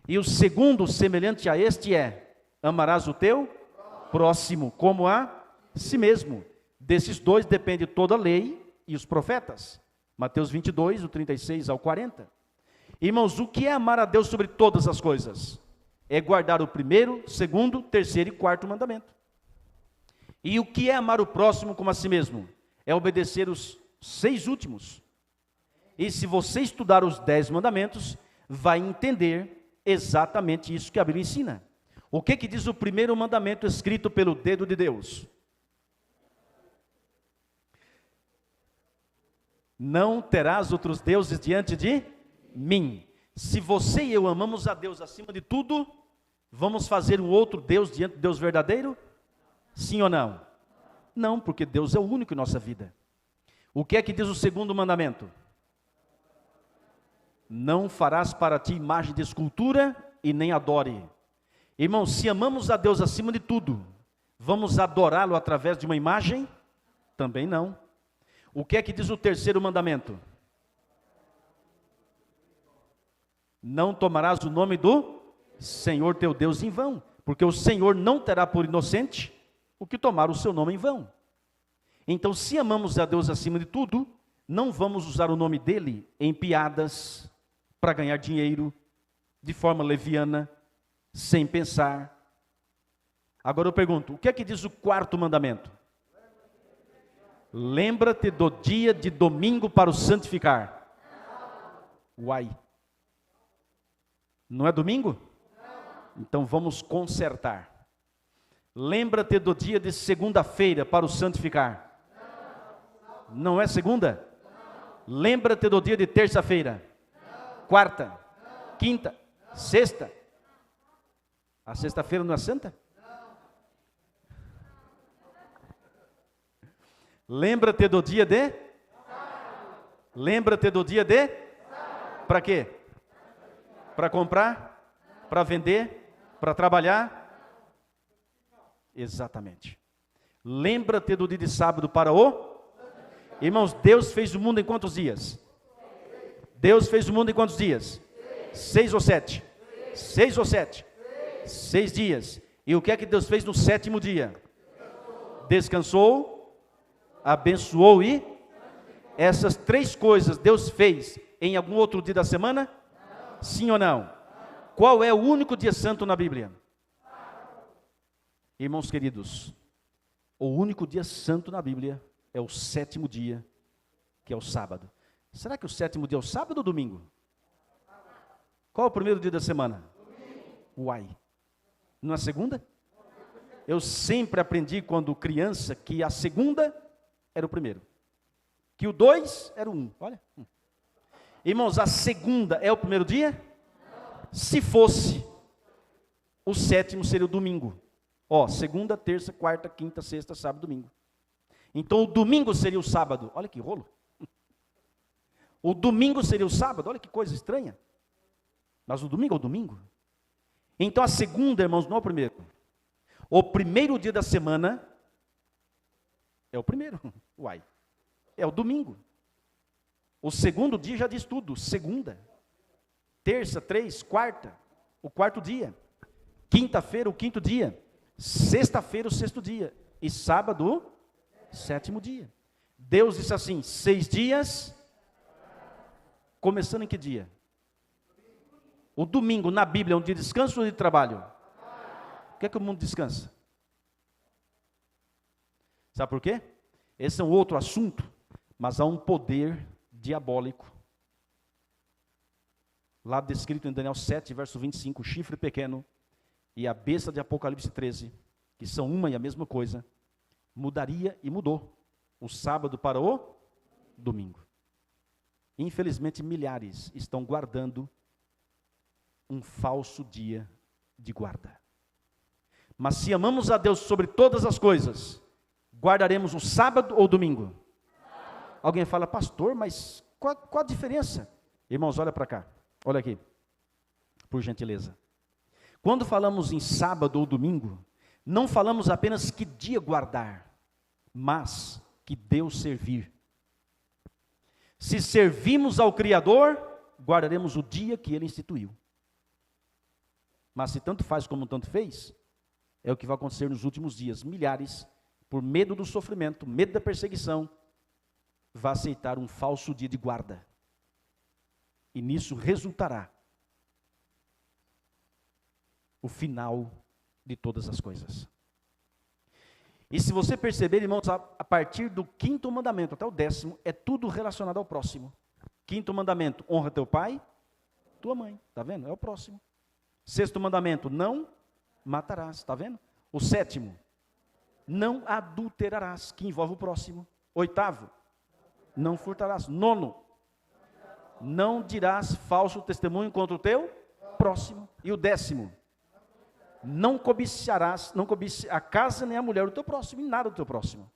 E o segundo, semelhante a este, é: amarás o teu próximo como a si mesmo. Desses 2 depende toda a lei e os profetas. Mateus 22, do 36 ao 40. Irmãos, o que é amar a Deus sobre todas as coisas? É guardar o primeiro, segundo, terceiro e quarto mandamento. E o que é amar o próximo como a si mesmo? É obedecer os 6 últimos. E se você estudar os 10 mandamentos, vai entender exatamente isso que a Bíblia ensina. O que diz o primeiro mandamento escrito pelo dedo de Deus? Não terás outros deuses diante de mim. Se você e eu amamos a Deus acima de tudo, vamos fazer um outro Deus diante de Deus verdadeiro? Sim ou não? Não, porque Deus é o único em nossa vida. O que é que diz o segundo mandamento? Não farás para ti imagem de escultura e nem adore. Irmãos, se amamos a Deus acima de tudo, vamos adorá-lo através de uma imagem? Também não. O que é que diz o terceiro mandamento? Não tomarás o nome do Senhor teu Deus em vão, porque o Senhor não terá por inocente o que tomar o seu nome em vão. Então, se amamos a Deus acima de tudo, não vamos usar o nome dele em piadas, para ganhar dinheiro, de forma leviana, sem pensar. Agora eu pergunto, o que é que diz o quarto mandamento? Lembra-te do dia de domingo para o santificar. Uai. Não é domingo? Então vamos consertar. Lembra-te do dia de segunda-feira para o santificar. Não é segunda? Lembra-te do dia de terça-feira, quarta, quinta, sexta. A sexta-feira não é santa? Lembra-te do dia de? Lembra-te do dia de? Para quê? Para comprar? Para vender? Para trabalhar? Exatamente. Lembra-te do dia de sábado para o? Irmãos, Deus fez o mundo em quantos dias? Deus fez o mundo em quantos dias? 6 ou 7? 6 ou 7? 6 dias. E o que é que Deus fez no sétimo dia? Descansou, abençoou e? Essas 3 coisas Deus fez em algum outro dia da semana? Sim ou não? Qual é o único dia santo na Bíblia? Irmãos queridos, o único dia santo na Bíblia é o sétimo dia, que é o sábado. Será que o sétimo dia é o sábado ou domingo? Qual é o primeiro dia da semana? Uai, não é segunda? Eu sempre aprendi quando criança que a segunda era o primeiro, que o 2 era o 1, olha. Irmãos, a segunda é o primeiro dia? Se fosse, o sétimo seria o domingo. Ó, segunda, terça, quarta, quinta, sexta, sábado, domingo. Então o domingo seria o sábado. Olha que rolo. O domingo seria o sábado. Olha que coisa estranha. Mas o domingo é o domingo. Então a segunda, irmãos, não é o primeiro. O primeiro dia da semana é o primeiro. Uai. É o domingo. O segundo dia já diz tudo. Segunda. Terça, 3, quarta. O quarto dia. Quinta-feira, o quinto dia. Sexta-feira, o sexto dia. E sábado, o sétimo dia. Deus disse assim, 6 dias, começando em que dia? O domingo, na Bíblia, é um dia de descanso ou de trabalho? Por que é que o mundo descansa? Sabe por quê? Esse é um outro assunto, mas há um poder diabólico. Lá descrito em Daniel 7, verso 25, o chifre pequeno e a besta de Apocalipse 13, que são uma e a mesma coisa, mudaria e mudou o sábado para o domingo. Infelizmente, milhares estão guardando um falso dia de guarda. Mas se amamos a Deus sobre todas as coisas, guardaremos o sábado ou o domingo? Alguém fala, pastor, mas qual a diferença? Irmãos, olha para cá, olha aqui, por gentileza. Quando falamos em sábado ou domingo, não falamos apenas que dia guardar, mas que Deus servir. Se servimos ao Criador, guardaremos o dia que Ele instituiu. Mas se tanto faz como tanto fez, é o que vai acontecer nos últimos dias. Milhares, por medo do sofrimento, medo da perseguição, vai aceitar um falso dia de guarda. E nisso resultará o final de todas as coisas. E se você perceber, irmãos, a partir do 5º mandamento até o 10º, é tudo relacionado ao próximo. 5º mandamento, honra teu pai, tua mãe, está vendo? É o próximo. 6º mandamento, não matarás, está vendo? O 7º, não adulterarás, que envolve o próximo. 8º, não furtarás. 9º, não dirás falso testemunho contra o teu próximo. E o 10º, não cobiciarás, não cobice a casa nem a mulher do teu próximo, e nada do teu próximo.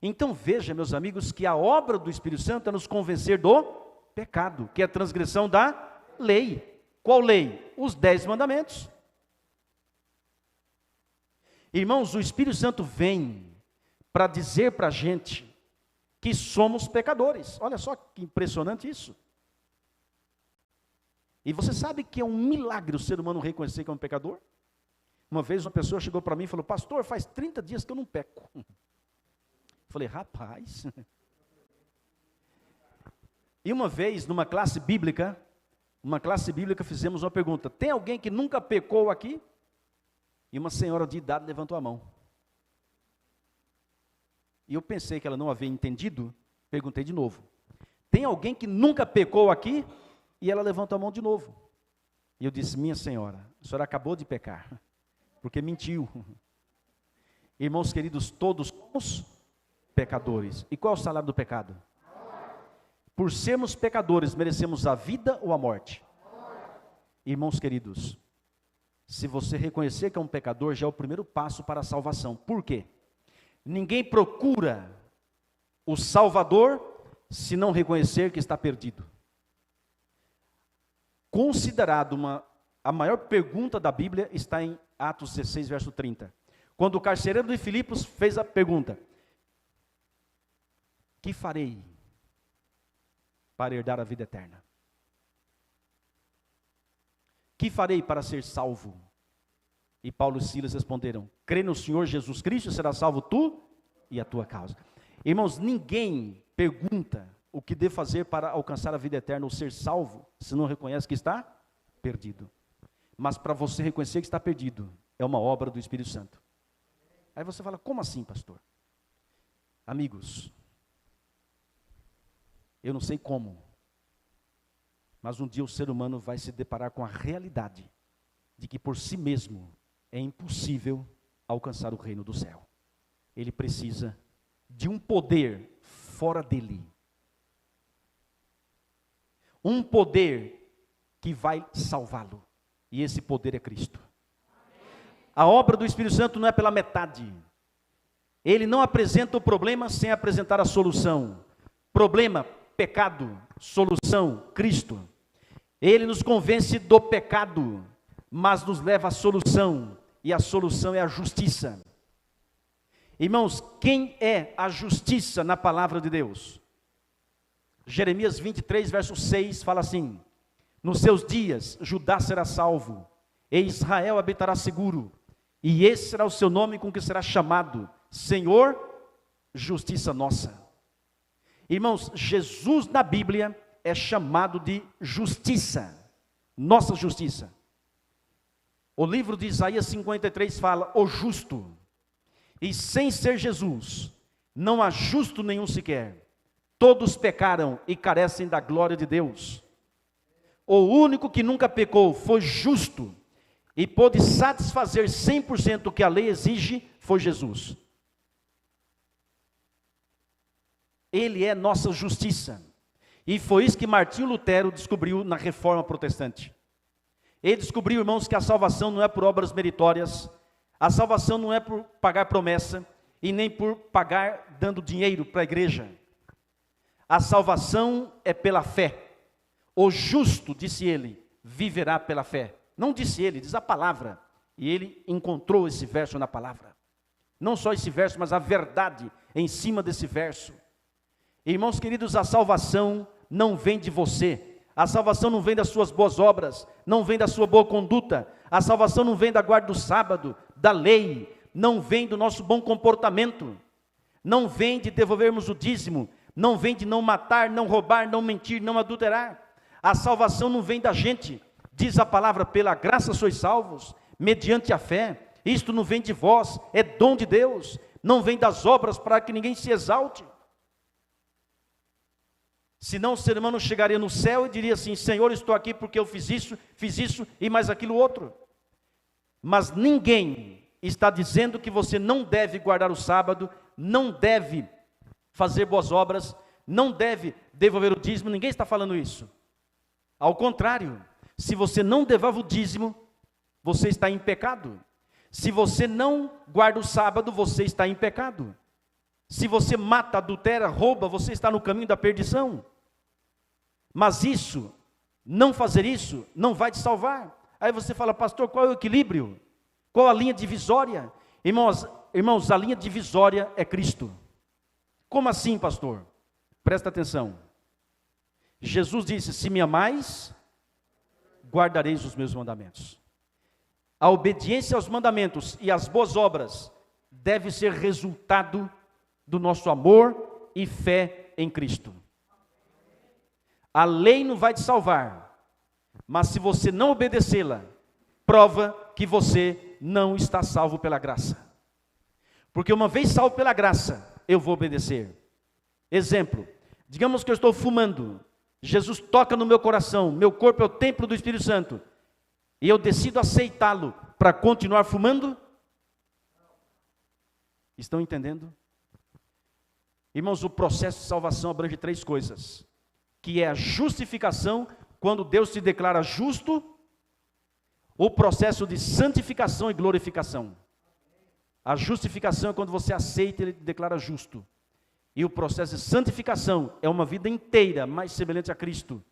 Então veja, meus amigos, que a obra do Espírito Santo é nos convencer do pecado, que é a transgressão da lei. Qual lei? Os 10 mandamentos. Irmãos, o Espírito Santo vem para dizer para a gente que somos pecadores. Olha só que impressionante isso. E você sabe que é um milagre o ser humano reconhecer que é um pecador? Uma vez uma pessoa chegou para mim e falou, pastor, faz 30 dias que eu não peco. Falei, rapaz. E uma vez, numa classe bíblica, fizemos uma pergunta, tem alguém que nunca pecou aqui? E uma senhora de idade levantou a mão. E eu pensei que ela não havia entendido, perguntei de novo. Tem alguém que nunca pecou aqui? E ela levantou a mão de novo. E eu disse: minha senhora, a senhora acabou de pecar, porque mentiu. Irmãos queridos, todos somos pecadores. E qual é o salário do pecado? Por sermos pecadores, merecemos a vida ou a morte? Irmãos queridos, se você reconhecer que é um pecador, já é o primeiro passo para a salvação. Por quê? Ninguém procura o Salvador se não reconhecer que está perdido. Considerado a maior pergunta da Bíblia está em Atos 16, verso 30. Quando o carcereiro de Filipos fez a pergunta: que farei para herdar a vida eterna? Que farei para ser salvo? E Paulo e Silas responderam: crê no Senhor Jesus Cristo e será salvo tu e a tua casa. Irmãos, ninguém pergunta o que devo fazer para alcançar a vida eterna ou ser salvo, se não reconhece que está perdido. Mas para você reconhecer que está perdido, é uma obra do Espírito Santo. Aí você fala: como assim, pastor? Amigos, eu não sei como, mas um dia o ser humano vai se deparar com a realidade de que por si mesmo é impossível alcançar o reino do céu. Ele precisa de um poder fora dele. Um poder que vai salvá-lo. E esse poder é Cristo. A obra do Espírito Santo não é pela metade. Ele não apresenta o problema sem apresentar a solução. Problema, pecado, solução, Cristo. Ele nos convence do pecado, mas nos leva à solução. E a solução é a justiça. Irmãos, quem é a justiça na palavra de Deus? Jeremias 23, verso 6 fala assim: nos seus dias Judá será salvo, e Israel habitará seguro, e esse será o seu nome com que será chamado: Senhor, justiça nossa. Irmãos, Jesus na Bíblia é chamado de justiça, nossa justiça. O livro de Isaías 53 fala: o justo. E sem ser Jesus, não há justo nenhum sequer. Todos pecaram e carecem da glória de Deus. O único que nunca pecou, foi justo e pôde satisfazer 100% o que a lei exige, foi Jesus. Ele é nossa justiça. E foi isso que Martinho Lutero descobriu na Reforma Protestante. Ele descobriu, irmãos, que a salvação não é por obras meritórias, a salvação não é por pagar promessa, e nem por pagar dando dinheiro para a igreja. A salvação é pela fé. O justo, disse ele, viverá pela fé. Não disse ele, diz a palavra. E ele encontrou esse verso na palavra. Não só esse verso, mas a verdade em cima desse verso. Irmãos queridos, a salvação não vem de você. A salvação não vem das suas boas obras, não vem da sua boa conduta. A salvação não vem da guarda do sábado, da lei, não vem do nosso bom comportamento. Não vem de devolvermos o dízimo, não vem de não matar, não roubar, não mentir, não adulterar. A salvação não vem da gente. Diz a palavra: pela graça sois salvos, mediante a fé. Isto não vem de vós, é dom de Deus. Não vem das obras para que ninguém se exalte. Senão o ser humano chegaria no céu e diria assim: Senhor, estou aqui porque eu fiz isso e mais aquilo outro. Mas ninguém está dizendo que você não deve guardar o sábado, não deve fazer boas obras, não deve devolver o dízimo. Ninguém está falando isso. Ao contrário, se você não devolve o dízimo, você está em pecado. Se você não guarda o sábado, você está em pecado. Se você mata, adultera, rouba, você está no caminho da perdição. Mas isso, não fazer isso, não vai te salvar. Aí você fala: pastor, qual é o equilíbrio? Qual a linha divisória? Irmãos, a linha divisória é Cristo. Como assim, pastor? Presta atenção. Jesus disse: se me amais, guardareis os meus mandamentos. A obediência aos mandamentos e às boas obras deve ser resultado do nosso amor e fé em Cristo. A lei não vai te salvar, mas se você não obedecê-la, prova que você não está salvo pela graça. Porque uma vez salvo pela graça, eu vou obedecer. Exemplo, digamos que eu estou fumando, Jesus toca no meu coração, meu corpo é o templo do Espírito Santo, e eu decido aceitá-lo para continuar fumando? Estão entendendo? Irmãos, o processo de salvação abrange 3 coisas, que é a justificação, quando Deus se declara justo, o processo de santificação e glorificação. A justificação é quando você aceita e ele declara justo. E o processo de santificação é uma vida inteira mais semelhante a Cristo.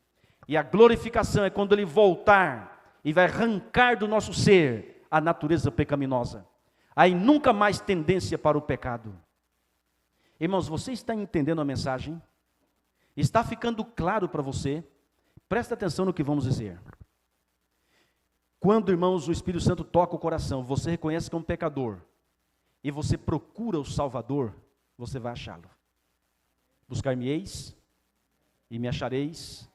E a glorificação é quando ele voltar e vai arrancar do nosso ser a natureza pecaminosa. Aí nunca mais tendência para o pecado. Irmãos, você está entendendo a mensagem? Está ficando claro para você? Presta atenção no que vamos dizer. Quando, irmãos, o Espírito Santo toca o coração, você reconhece que é um pecador, e você procura o Salvador, você vai achá-lo. Buscar-me-eis e me achareis,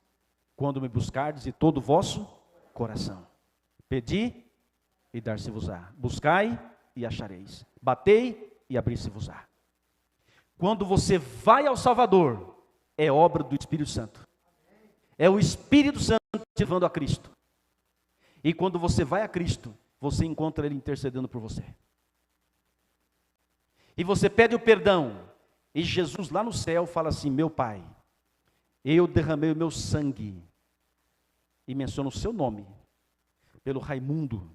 quando me buscardes de todo o vosso coração. Pedi e dar-se-vos-á. Buscai e achareis. Batei e abrir-se-vos-á. Quando você vai ao Salvador, é obra do Espírito Santo. É o Espírito Santo te levando a Cristo. E quando você vai a Cristo, você encontra Ele intercedendo por você. E você pede o perdão. E Jesus lá no céu fala assim: meu Pai, eu derramei o meu sangue. E menciona o seu nome. Pelo Raimundo,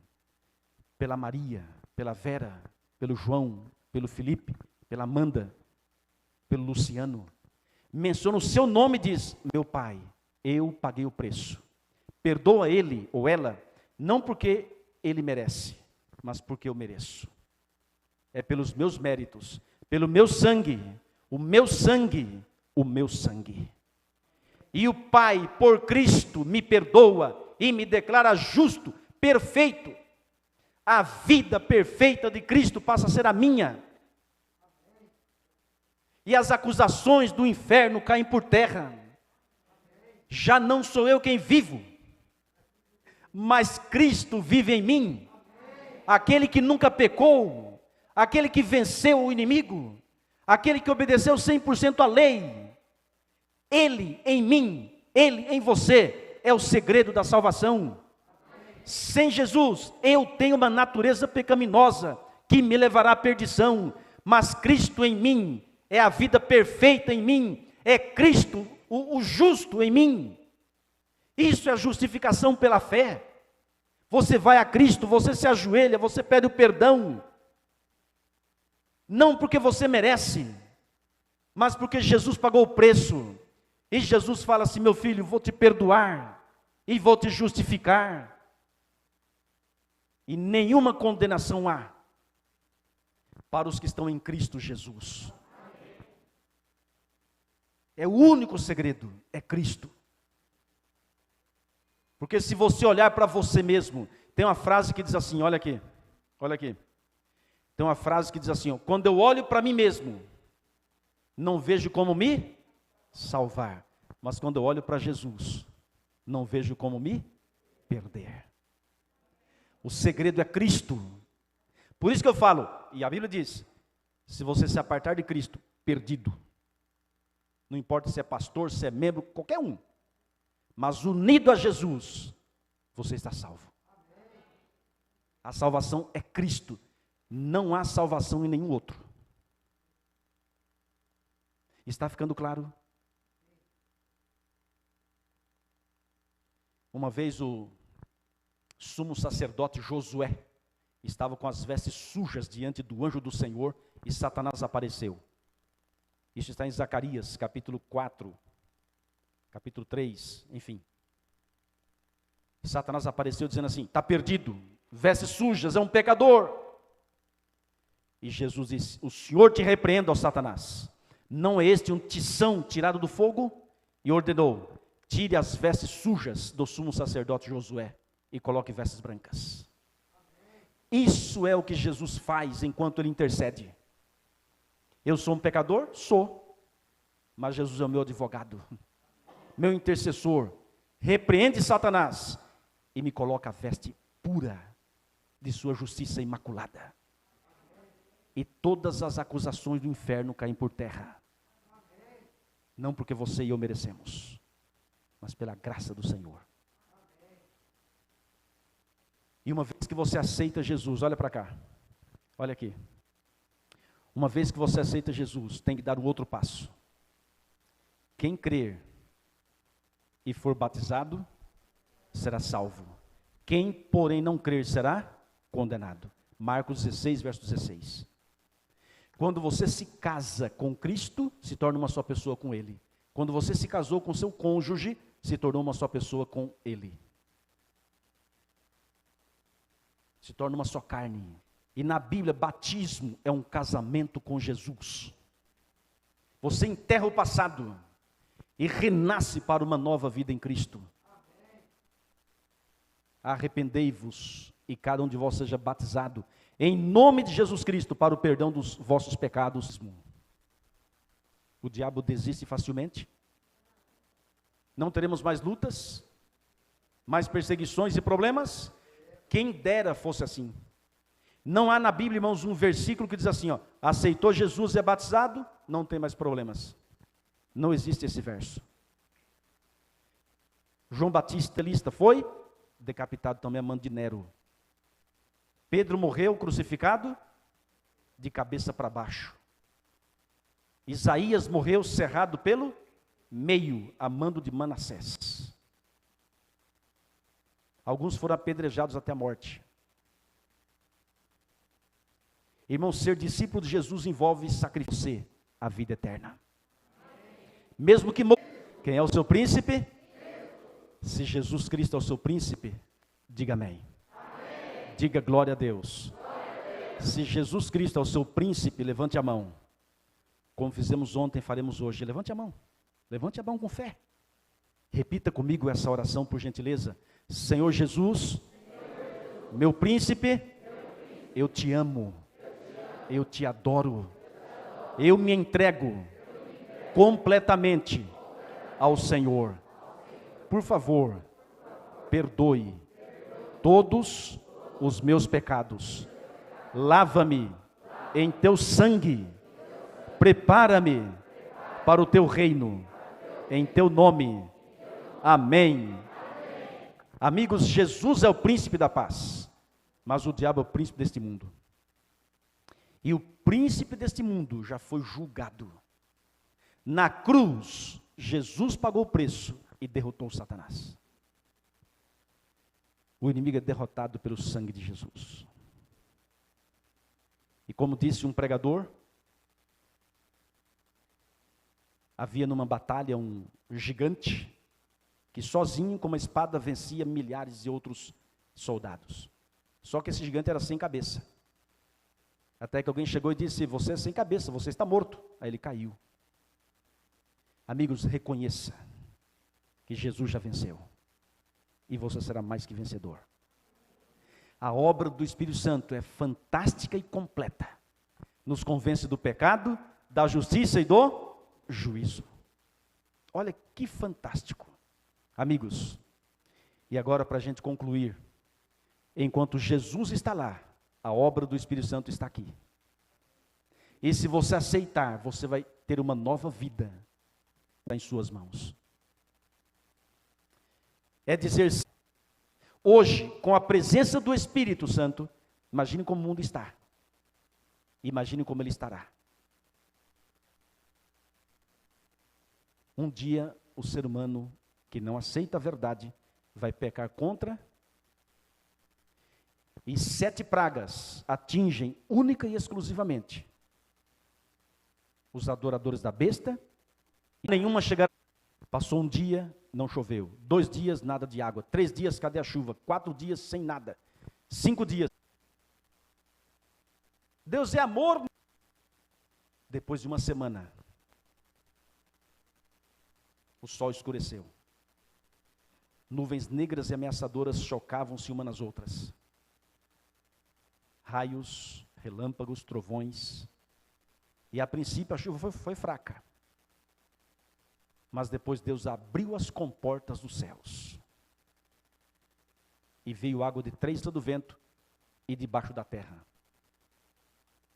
pela Maria, pela Vera, pelo João, pelo Felipe, pela Amanda, pelo Luciano. Menciona o seu nome e diz: meu Pai, eu paguei o preço. Perdoa ele ou ela, não porque ele merece, mas porque eu mereço. É pelos meus méritos, pelo meu sangue, o meu sangue, o meu sangue. E o Pai, por Cristo, me perdoa e me declara justo, perfeito. A vida perfeita de Cristo passa a ser a minha. E as acusações do inferno caem por terra. Já não sou eu quem vivo, mas Cristo vive em mim. Aquele que nunca pecou, aquele que venceu o inimigo, aquele que obedeceu 100% à lei. Ele em mim, Ele em você, é o segredo da salvação. Sem Jesus, eu tenho uma natureza pecaminosa, que me levará à perdição, mas Cristo em mim, é a vida perfeita em mim, é Cristo, o justo em mim. Isso é a justificação pela fé. Você vai a Cristo, você se ajoelha, você pede o perdão, não porque você merece, mas porque Jesus pagou o preço. E Jesus fala assim: meu filho, vou te perdoar e vou te justificar. E nenhuma condenação há para os que estão em Cristo Jesus. É o único segredo, é Cristo. Porque se você olhar para você mesmo, tem uma frase que diz assim, olha aqui. Tem uma frase que diz assim, ó: quando eu olho para mim mesmo, não vejo como me salvar, mas quando eu olho para Jesus, não vejo como me perder. O segredo é Cristo. Por isso que eu falo, e a Bíblia diz, se você se apartar de Cristo, perdido. Não importa se é pastor, se é membro, qualquer um. Mas unido a Jesus, você está salvo. A salvação é Cristo. Não há salvação em nenhum outro. Está ficando claro? Uma vez o sumo sacerdote Josué estava com as vestes sujas diante do anjo do Senhor e Satanás apareceu. Isso está em Zacarias, capítulo 4, capítulo 3, enfim. Satanás apareceu dizendo assim: está perdido, vestes sujas, é um pecador. E Jesus disse: o Senhor te repreenda, ó Satanás. Não é este um tição tirado do fogo? E ordenou: tire as vestes sujas do sumo sacerdote Josué e coloque vestes brancas. Isso é o que Jesus faz enquanto Ele intercede. Eu sou um pecador? Sou. Mas Jesus é o meu advogado, meu intercessor. Repreende Satanás e me coloca a veste pura de sua justiça imaculada. E todas as acusações do inferno caem por terra. Não porque você e eu merecemos, mas pela graça do Senhor. E uma vez que você aceita Jesus, olha para cá, olha aqui. Uma vez que você aceita Jesus, tem que dar um outro passo. Quem crer e for batizado, será salvo. Quem, porém, não crer, será condenado. Marcos 16, verso 16. Quando você se casa com Cristo, se torna uma só pessoa com Ele. Quando você se casou com seu cônjuge, se tornou uma só pessoa com Ele. Se torna uma só carne. E na Bíblia, batismo é um casamento com Jesus. Você enterra o passado e renasce para uma nova vida em Cristo. Arrependei-vos e cada um de vós seja batizado em nome de Jesus Cristo para o perdão dos vossos pecados. O diabo desiste facilmente. Não teremos mais lutas, mais perseguições e problemas. Quem dera fosse assim. Não há na Bíblia, irmãos, um versículo que diz assim, ó, aceitou Jesus e é batizado, não tem mais problemas. Não existe esse verso. João Batista foi decapitado também a mão de Nero. Pedro morreu crucificado de cabeça para baixo. Isaías morreu cerrado pelo meio, a mando de Manassés. Alguns foram apedrejados até a morte. Irmão, ser discípulo de Jesus envolve sacrifício, a vida eterna. Mesmo que morra. Quem é o seu príncipe? Se Jesus Cristo é o seu príncipe, diga amém. Amém. Diga glória a Deus. Glória a Deus. Se Jesus Cristo é o seu príncipe, levante a mão. Como fizemos ontem, faremos hoje. Levante a mão. Levante a mão com fé. Repita comigo essa oração, por gentileza. Senhor Jesus, meu príncipe, eu te amo. Eu te adoro. Eu me entrego completamente ao Senhor. Por favor, perdoe todos os meus pecados. Lava-me em teu sangue. Prepara-me para o teu reino. Em teu nome. Amém. Amigos, Jesus é o príncipe da paz, mas o diabo é o príncipe deste mundo. E o príncipe deste mundo já foi julgado. Na cruz, Jesus pagou o preço e derrotou Satanás. O inimigo é derrotado pelo sangue de Jesus. E como disse um pregador, havia numa batalha um gigante que sozinho com uma espada vencia milhares de outros soldados. Só que esse gigante era sem cabeça. Até que alguém chegou e disse, você é sem cabeça, você está morto. Aí ele caiu. Amigos, reconheça que Jesus já venceu. E você será mais que vencedor. A obra do Espírito Santo é fantástica e completa. Nos convence do pecado, da justiça e do juízo. Olha que fantástico. Amigos, e agora para a gente concluir, enquanto Jesus está lá, a obra do Espírito Santo está aqui. E se você aceitar, você vai ter uma nova vida em suas mãos. É dizer, hoje, com a presença do Espírito Santo, imagine como o mundo está. Imagine como ele estará. Um dia, o ser humano que não aceita a verdade, vai pecar contra, e 7 pragas atingem única e exclusivamente os adoradores da besta, e nenhuma chegará. Passou um dia, não choveu. 2 dias, nada de água. 3 dias, cadê a chuva? 4 dias, sem nada. 5 dias. Deus é amor. Depois de uma semana, o sol escureceu. Nuvens negras e ameaçadoras chocavam-se umas nas outras. Raios, relâmpagos, trovões. E a princípio a chuva foi fraca. Mas depois Deus abriu as comportas dos céus. E veio água de 3 do vento e debaixo da terra.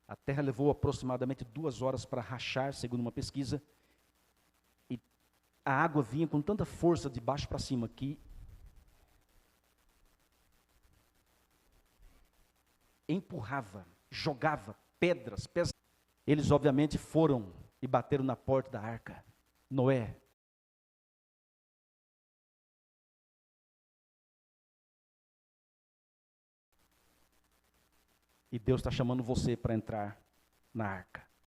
A terra levou aproximadamente 2 horas para rachar, segundo uma pesquisa. E a água vinha com tanta força de baixo para cima que empurrava, jogava pedras pesadas. Eles obviamente foram e bateram na porta da arca. Noé, e Deus está chamando você para entrar na arca.